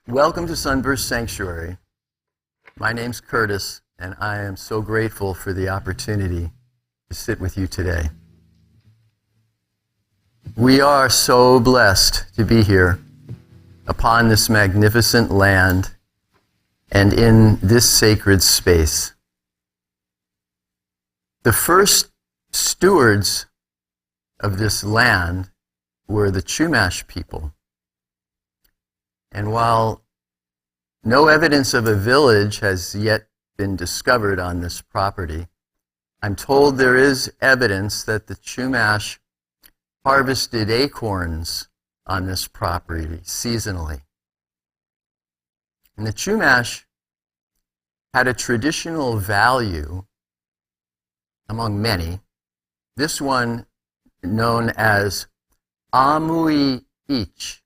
Welcome to Sunburst Sanctuary. My name's Curtis, and I am so grateful for the opportunity to sit with you today. We are so blessed to be here upon this magnificent land and in this sacred space. The first stewards of this land were the Chumash people. And while no evidence of a village has yet been discovered on this property, I'm told there is evidence that the Chumash harvested acorns on this property seasonally. And the Chumash had a traditional value among many, this one known as Amui Ich,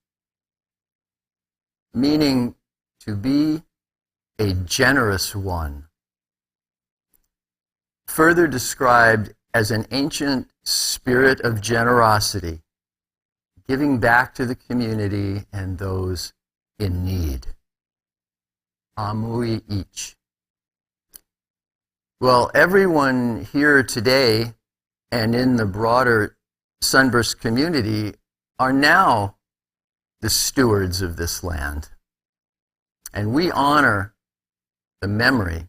meaning to be a generous one, further described as an ancient spirit of generosity, giving back to the community and those in need. Amui Ich. Well, everyone here today and in the broader Sunburst community are now the stewards of this land. And we honor the memory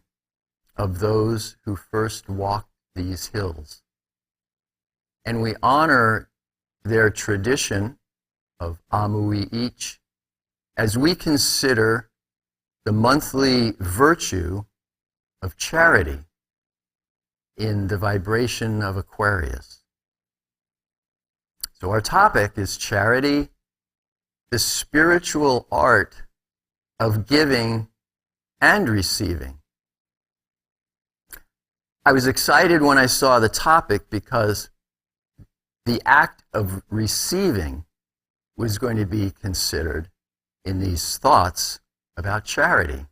of those who first walked these hills. And we honor their tradition of Amui Ich as we consider the monthly virtue of charity in the vibration of Aquarius. So our topic is charity, the spiritual art of giving and receiving. I was excited when I saw the topic because the act of receiving was going to be considered in these thoughts about charity.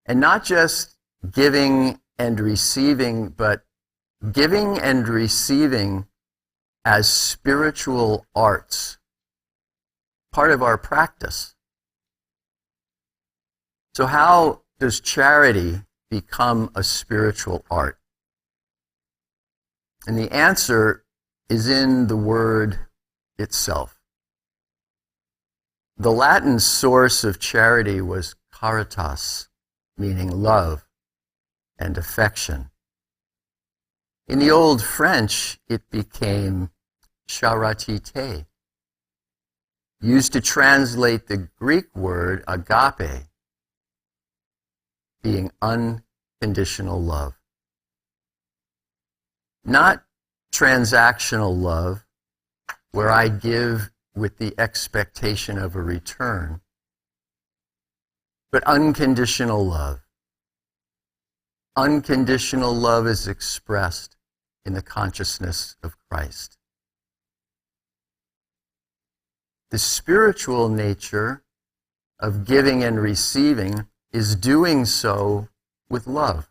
And not just giving and receiving, but giving and receiving as spiritual arts, part of our practice. So how does charity become a spiritual art? And the answer is in the word itself. The Latin source of charity was caritas, meaning love and affection. In the Old French, it became charité, used to translate the Greek word agape, being unconditional love. Not transactional love, where I give with the expectation of a return, but unconditional love. Unconditional love is expressed in the consciousness of Christ. The spiritual nature of giving and receiving is doing so with love.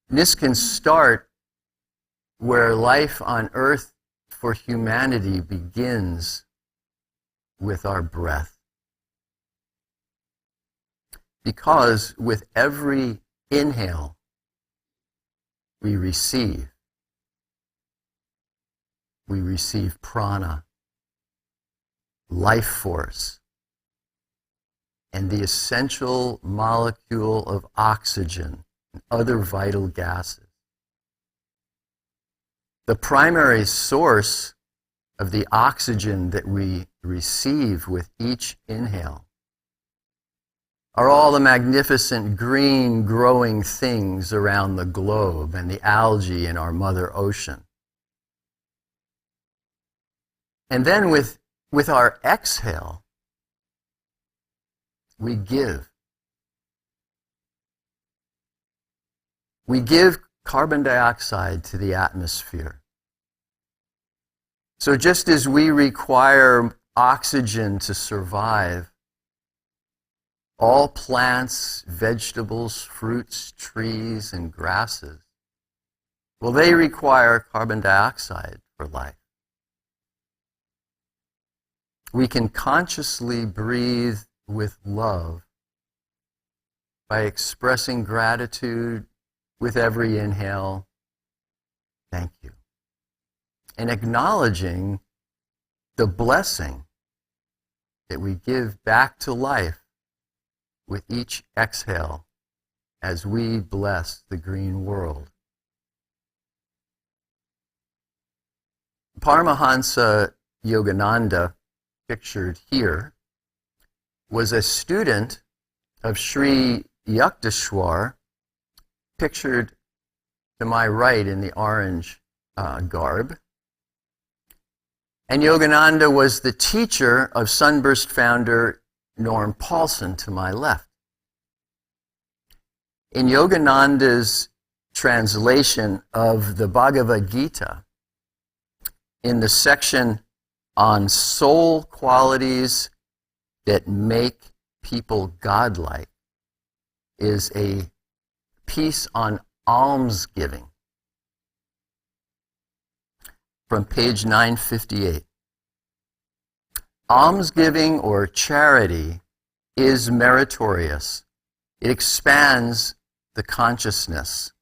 And this can start where life on earth for humanity begins with our breath. Because with every inhale, we receive. We receive prana, life force, and the essential molecule of oxygen and other vital gases. The primary source of the oxygen that we receive with each inhale are all the magnificent green growing things around the globe and the algae in our Mother Ocean. And then with our exhale, we give. We give carbon dioxide to the atmosphere. So just as we require oxygen to survive, all plants, vegetables, fruits, trees, and grasses, well, they require carbon dioxide for life. we can consciously breathe with love by expressing gratitude with every inhale. Thank you. And acknowledging the blessing that we give back to life with each exhale as we bless the green world. Paramahansa Yogananda, pictured here, was a student of Sri Yukteswar, pictured to my right in the orange garb. And Yogananda was the teacher of Sunburst founder Norm Paulson to my left. In Yogananda's translation of the Bhagavad Gita, in the section on soul qualities that make people godlike, is a piece on almsgiving from page 958. Almsgiving or charity is meritorious. It expands the consciousness.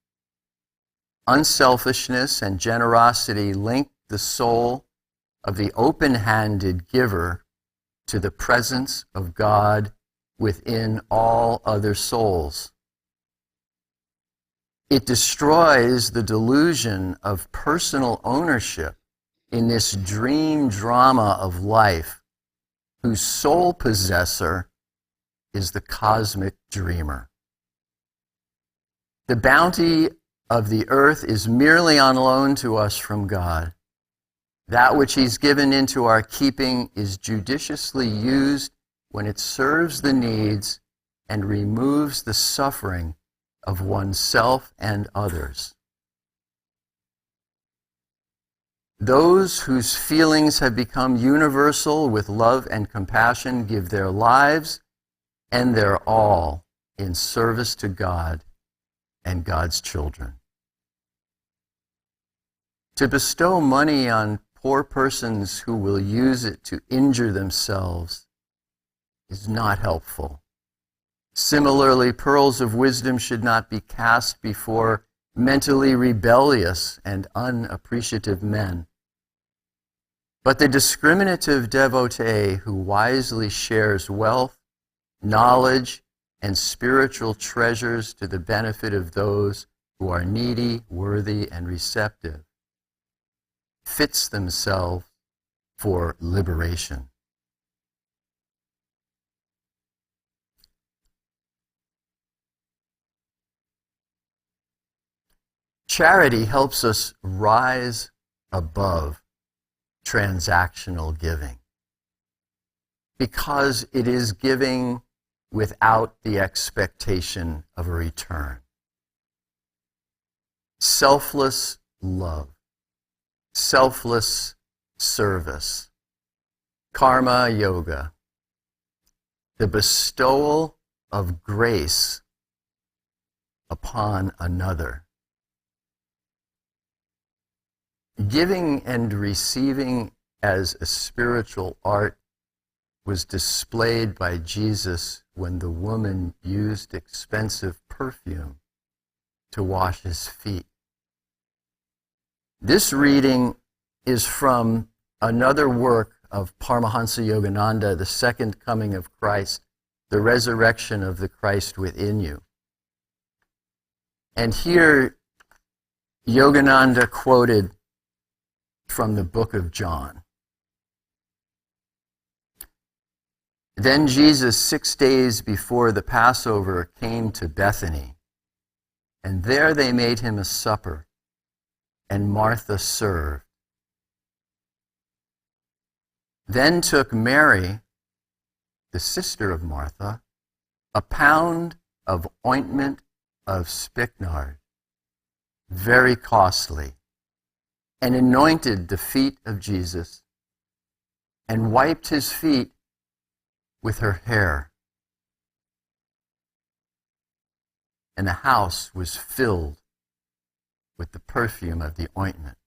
Unselfishness and generosity link the soul of the open-handed giver to the presence of God within all other souls. It destroys the delusion of personal ownership in this dream drama of life, whose sole possessor is the cosmic dreamer. The bounty of the earth is merely on loan to us from God. That which He's given into our keeping is judiciously used when it serves the needs and removes the suffering of oneself and others. Those whose feelings have become universal with love and compassion give their lives and their all in service to God and God's children. To bestow money on poor persons who will use it to injure themselves is not helpful. Similarly, pearls of wisdom should not be cast before mentally rebellious and unappreciative men. But the discriminative devotee who wisely shares wealth, knowledge, and spiritual treasures to the benefit of those who are needy, worthy, and receptive fits themselves for liberation. Charity helps us rise above transactional giving because it is giving without the expectation of a return. Selfless love, selfless service, karma yoga, the bestowal of grace upon another. Giving and receiving as a spiritual art was displayed by Jesus when the woman used expensive perfume to wash his feet. This reading is from another work of Paramahansa Yogananda, The Second Coming of Christ, the resurrection of the Christ within you. And here, Yogananda quoted from the book of John. Then Jesus, 6 days before the Passover, came to Bethany, and there they made him a supper, and Martha served. Then took Mary, the sister of Martha, a pound of ointment of spikenard, very costly, and anointed the feet of Jesus, and wiped his feet with her hair. And the house was filled with the perfume of the ointment.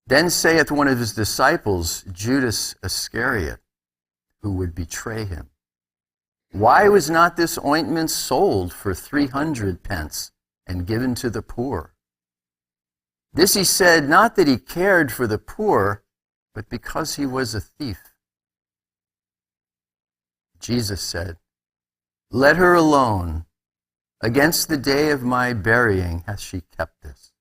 Then saith one of his disciples, Judas Iscariot, who would betray him, Why was not this ointment sold for 300 pence and given to the poor? This he said, not that he cared for the poor, but because he was a thief. Jesus said, Let her alone. Against the day of my burying hath she kept this.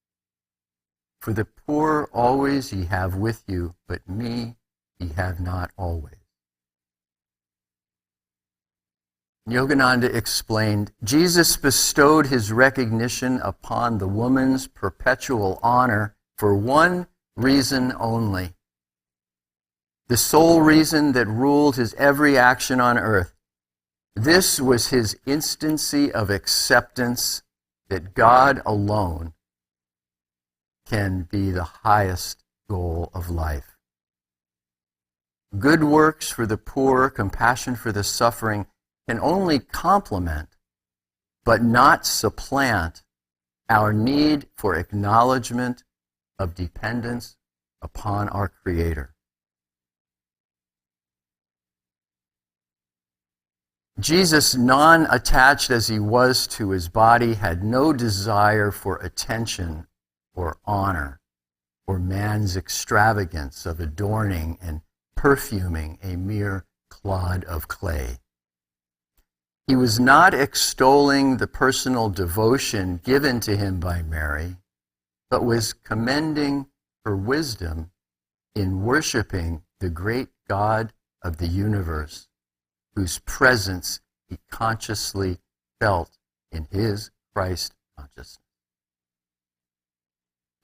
For the poor always ye have with you, but me ye have not always. Yogananda explained, Jesus bestowed his recognition upon the woman's perpetual honor for one reason only. The sole reason that ruled his every action on earth. This was his instancy of acceptance that God alone can be the highest goal of life. Good works for the poor, compassion for the suffering, can only complement, but not supplant, our need for acknowledgement of dependence upon our Creator. Jesus, non-attached as he was to his body, had no desire for attention or honor or man's extravagance of adorning and perfuming a mere clod of clay. He was not extolling the personal devotion given to him by Mary, but was commending her wisdom in worshiping the great God of the universe, whose presence he consciously felt in his Christ consciousness.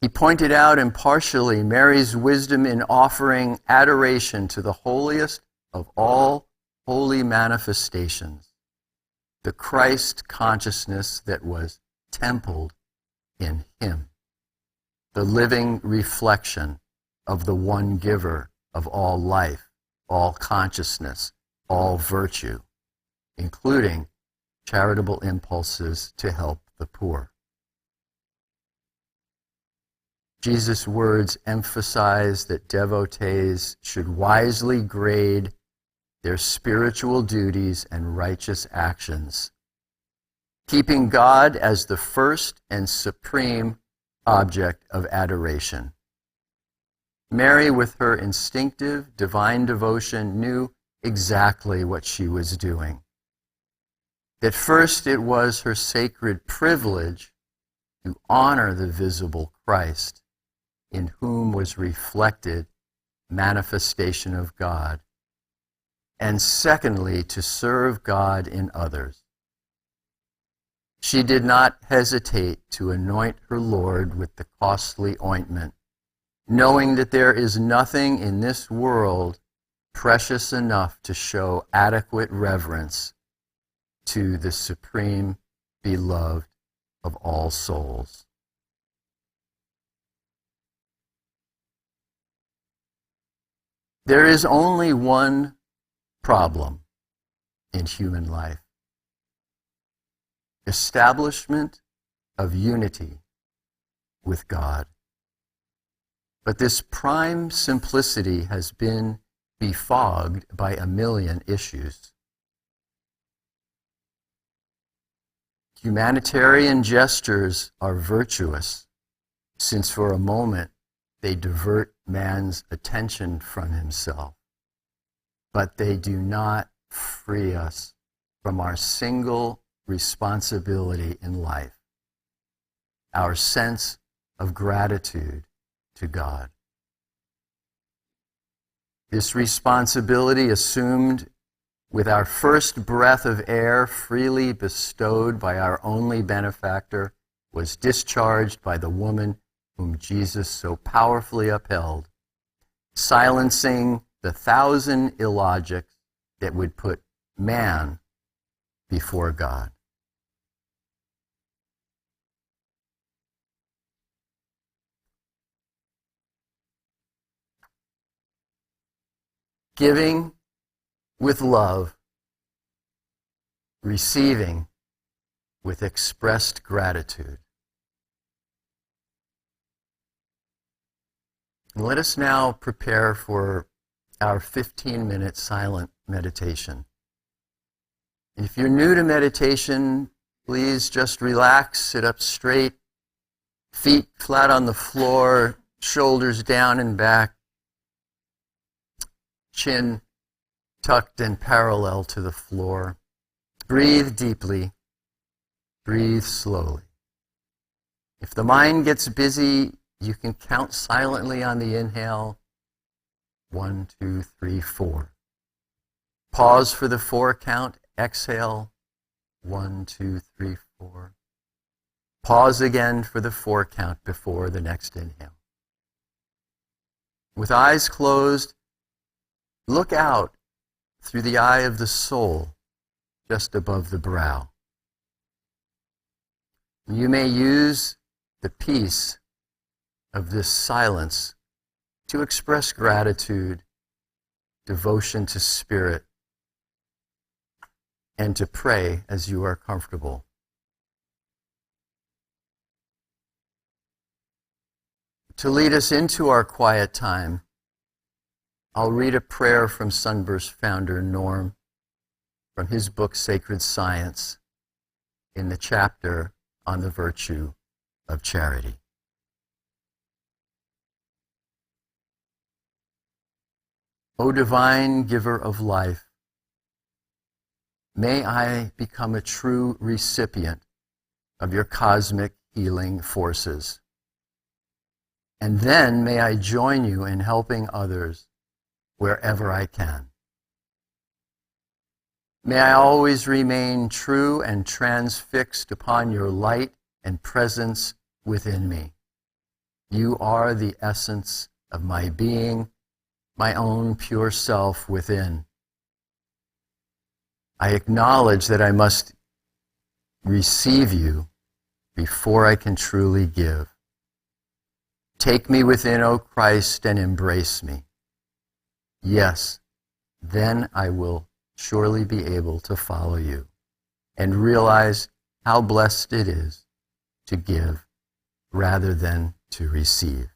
He pointed out impartially Mary's wisdom in offering adoration to the holiest of all holy manifestations, the Christ consciousness that was templed in him, the living reflection of the one giver of all life, all consciousness, all virtue, including charitable impulses to help the poor. Jesus' words emphasize that devotees should wisely grade their spiritual duties and righteous actions, keeping God as the first and supreme object of adoration. Mary, with her instinctive divine devotion, knew exactly what she was doing. At first, it was her sacred privilege to honor the visible Christ, in whom was reflected manifestation of God, and secondly, to serve God in others. She did not hesitate to anoint her Lord with the costly ointment, knowing that there is nothing in this world precious enough to show adequate reverence to the supreme beloved of all souls. There is only one problem in human life: establishment of unity with God. But this prime simplicity has been befogged by a million issues. Humanitarian gestures are virtuous, since for a moment they divert man's attention from himself, but they do not free us from our single responsibility in life, our sense of gratitude to God. This responsibility, assumed with our first breath of air freely bestowed by our only benefactor, was discharged by the woman whom Jesus so powerfully upheld, silencing the 1,000 illogics that would put man before God. Giving with love, receiving with expressed gratitude. And let us now prepare for our 15-minute silent meditation. If you're new to meditation, please just relax, sit up straight, feet flat on the floor, shoulders down and back, chin tucked and parallel to the floor. Breathe deeply, breathe slowly. If the mind gets busy, you can count silently on the inhale. 1, 2, 3, 4. Pause for the 4 count. Exhale. 1, 2, 3, 4. Pause again for the 4 count before the next inhale. With eyes closed, look out through the eye of the soul just above the brow. You may use the peace of this silence to express gratitude, devotion to spirit, and to pray as you are comfortable. To lead us into our quiet time, I'll read a prayer from Sunburst founder Norm from his book Sacred Science in the chapter on the virtue of charity. O divine giver of life, may I become a true recipient of your cosmic healing forces. And then may I join you in helping others wherever I can. May I always remain true and transfixed upon your light and presence within me. You are the essence of my being, my own pure self within. I acknowledge that I must receive you before I can truly give. Take me within, O Christ, and embrace me. Yes, then I will surely be able to follow you and realize how blessed it is to give rather than to receive.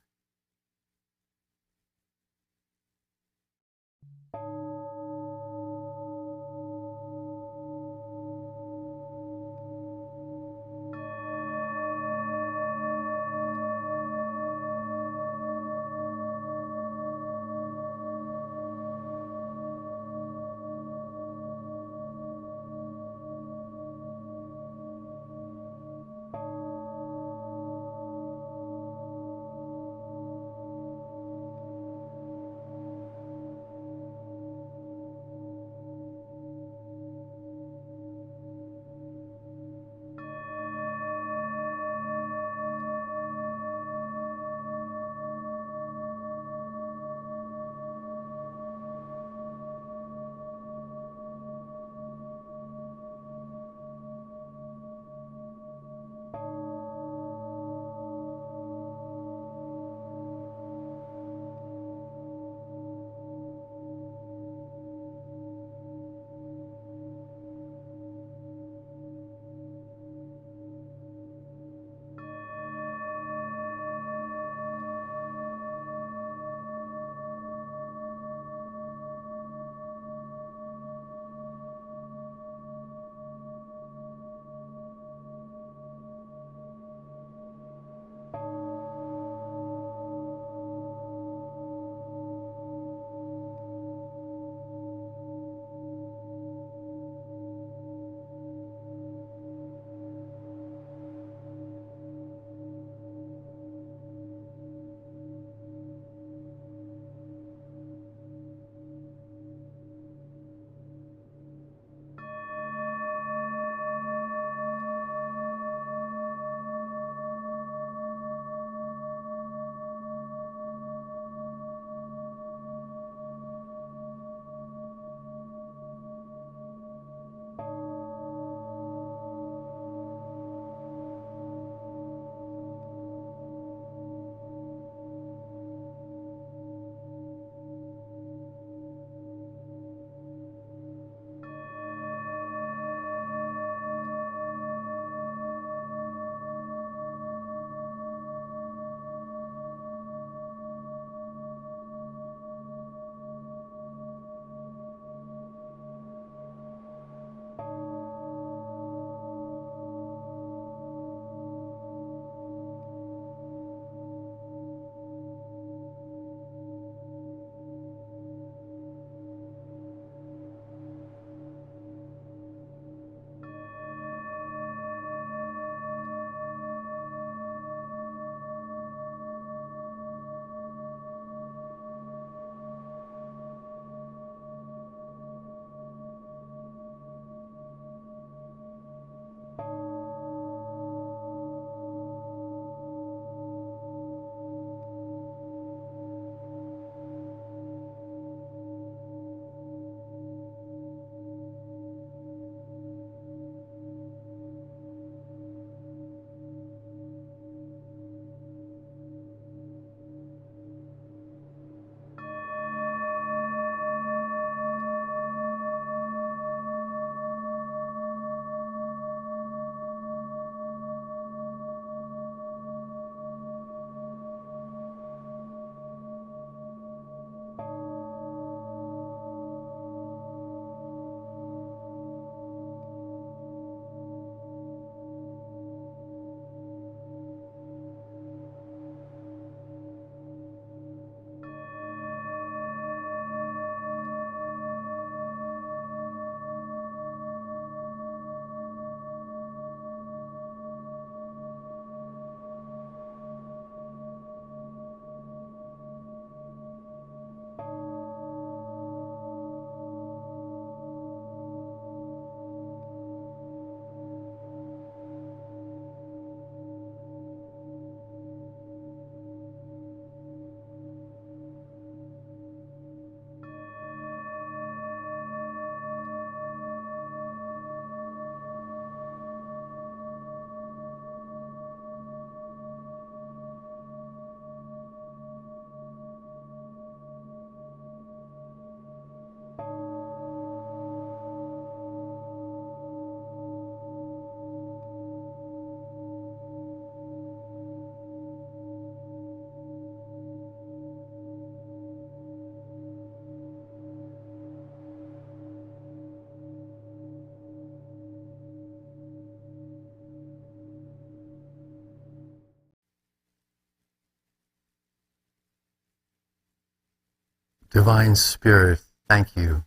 Divine Spirit, thank you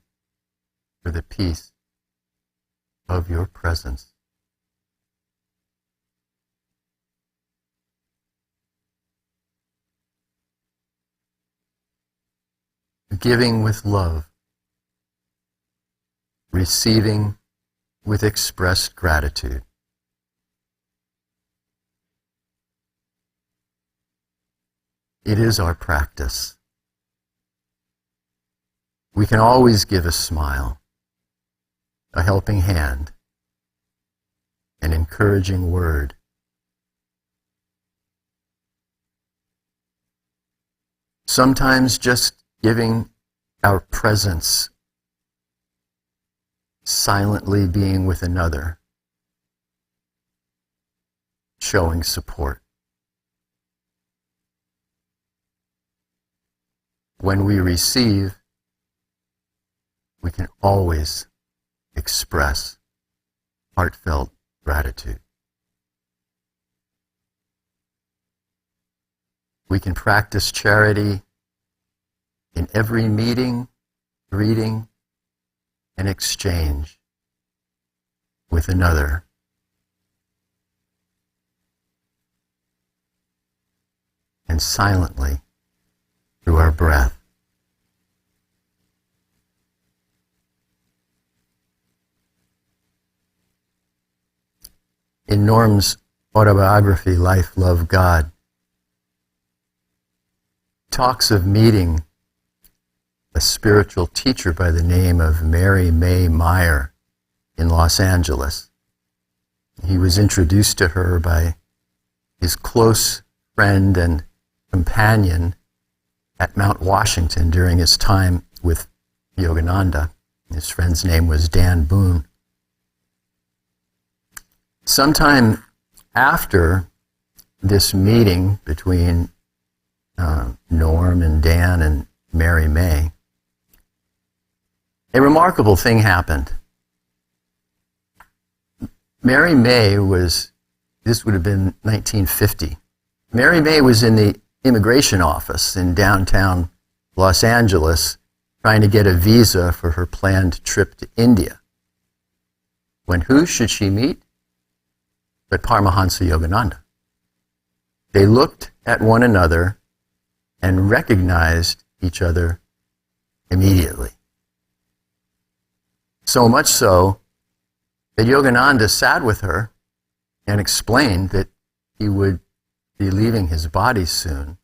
for the peace of your presence. Giving with love, receiving with expressed gratitude. It is our practice. We can always give a smile, a helping hand, an encouraging word. Sometimes just giving our presence, silently being with another, showing support. When we receive, we can always express heartfelt gratitude. We can practice charity in every meeting, greeting, and exchange with another. And silently through our breath. In Norm's autobiography, Life, Love, God, talks of meeting a spiritual teacher by the name of Mary May Meyer in Los Angeles. He was introduced to her by his close friend and companion at Mount Washington during his time with Yogananda. His friend's name was Dan Boone. Sometime after this meeting between Norm and Dan and Mary May, a remarkable thing happened. Mary May this would have been 1950. Mary May was in the immigration office in downtown Los Angeles trying to get a visa for her planned trip to India. When who should she meet but Paramahansa Yogananda? They looked at one another and recognized each other immediately. So much so that Yogananda sat with her and explained that he would be leaving his body soon.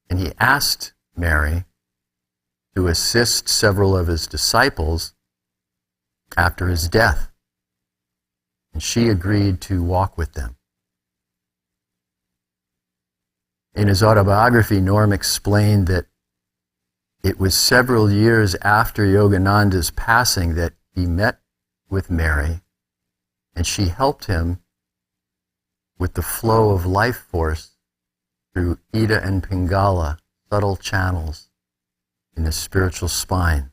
And he asked Mary to assist several of his disciples after his death. And she agreed to walk with them. In his autobiography, Norm explained that it was several years after Yogananda's passing that he met with Mary, and she helped him with the flow of life force through Ida and Pingala, subtle channels in the spiritual spine.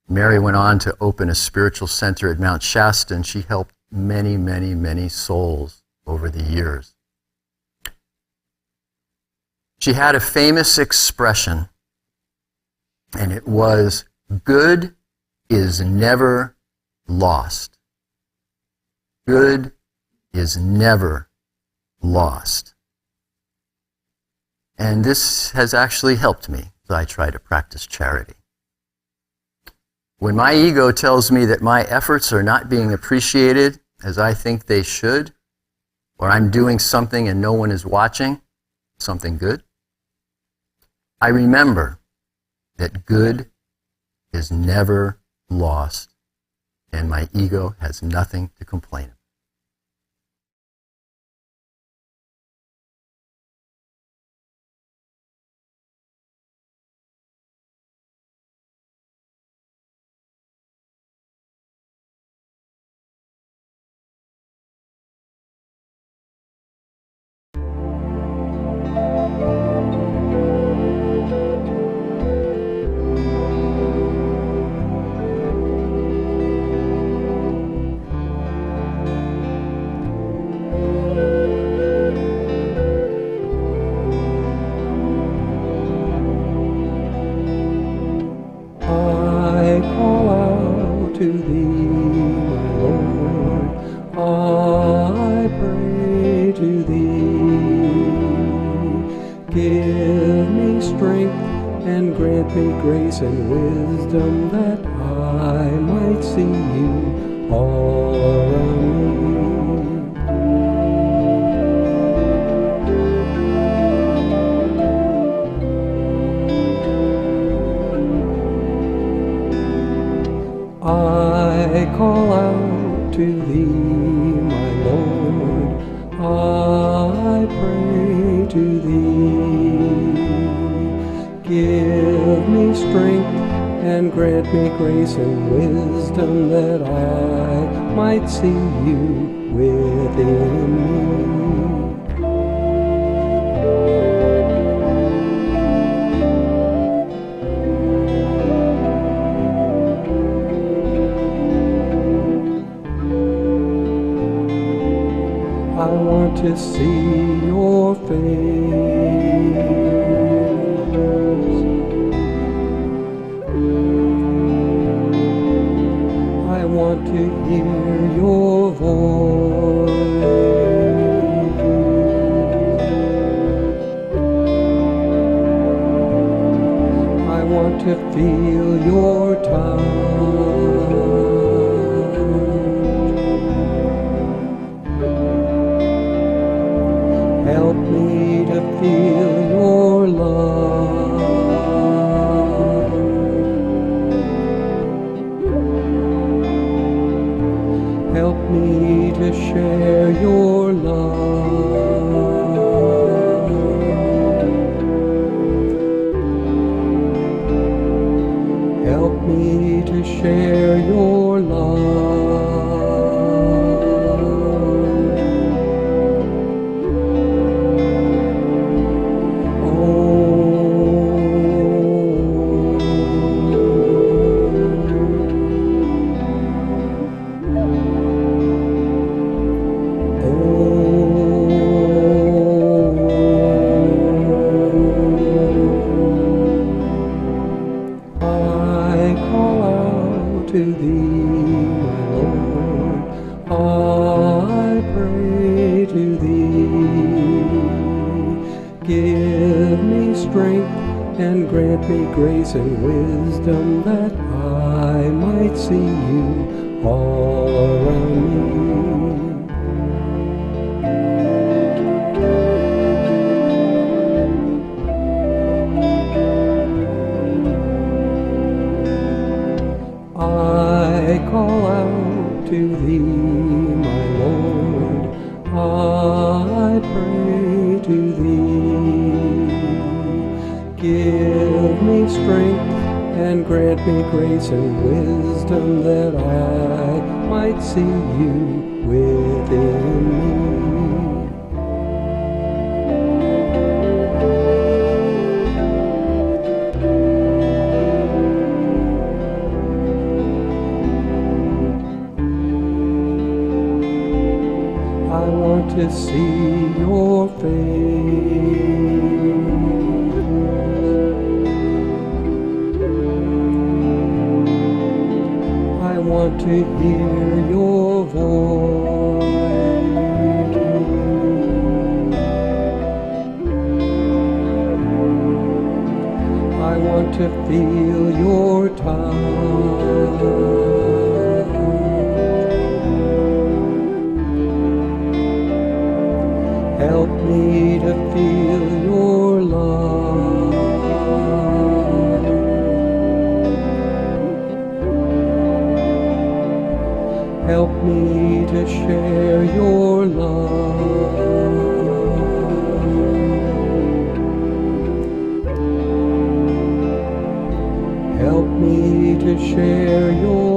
Mary went on to open a spiritual center at Mount Shasta, and she helped many, many, many souls over the years. She had a famous expression, and it was, "Good is never lost." Good is never lost. And this has actually helped me as I try to practice charity. When my ego tells me that my efforts are not being appreciated as I think they should, or I'm doing something and no one is watching, something good, I remember that good is never lost, and my ego has nothing to complain about. to Thee, my Lord. I pray to Thee. Give me strength and grant me grace and wisdom that I might see You all around me. I call out to Thee, my Lord. I pray to Thee. Give me strength and grant me grace and wisdom that I might see You within me. I want to see Your face. I want to hear Your voice. I want to feel Your touch. Help me to feel Your love. Help me to share Your love. Help me to share Your love. To Thee, my Lord, I pray to Thee. Give me strength and grant me grace and wisdom that I might see You all around me. I call out to Thee, my Lord. I pray to Thee. Give me strength and grant me grace and wisdom that I might see You within me. I want to see Your face. I want to hear Your voice. I want to feel Your touch. Help me to feel Your love. Help me to share Your love. Help me to share Your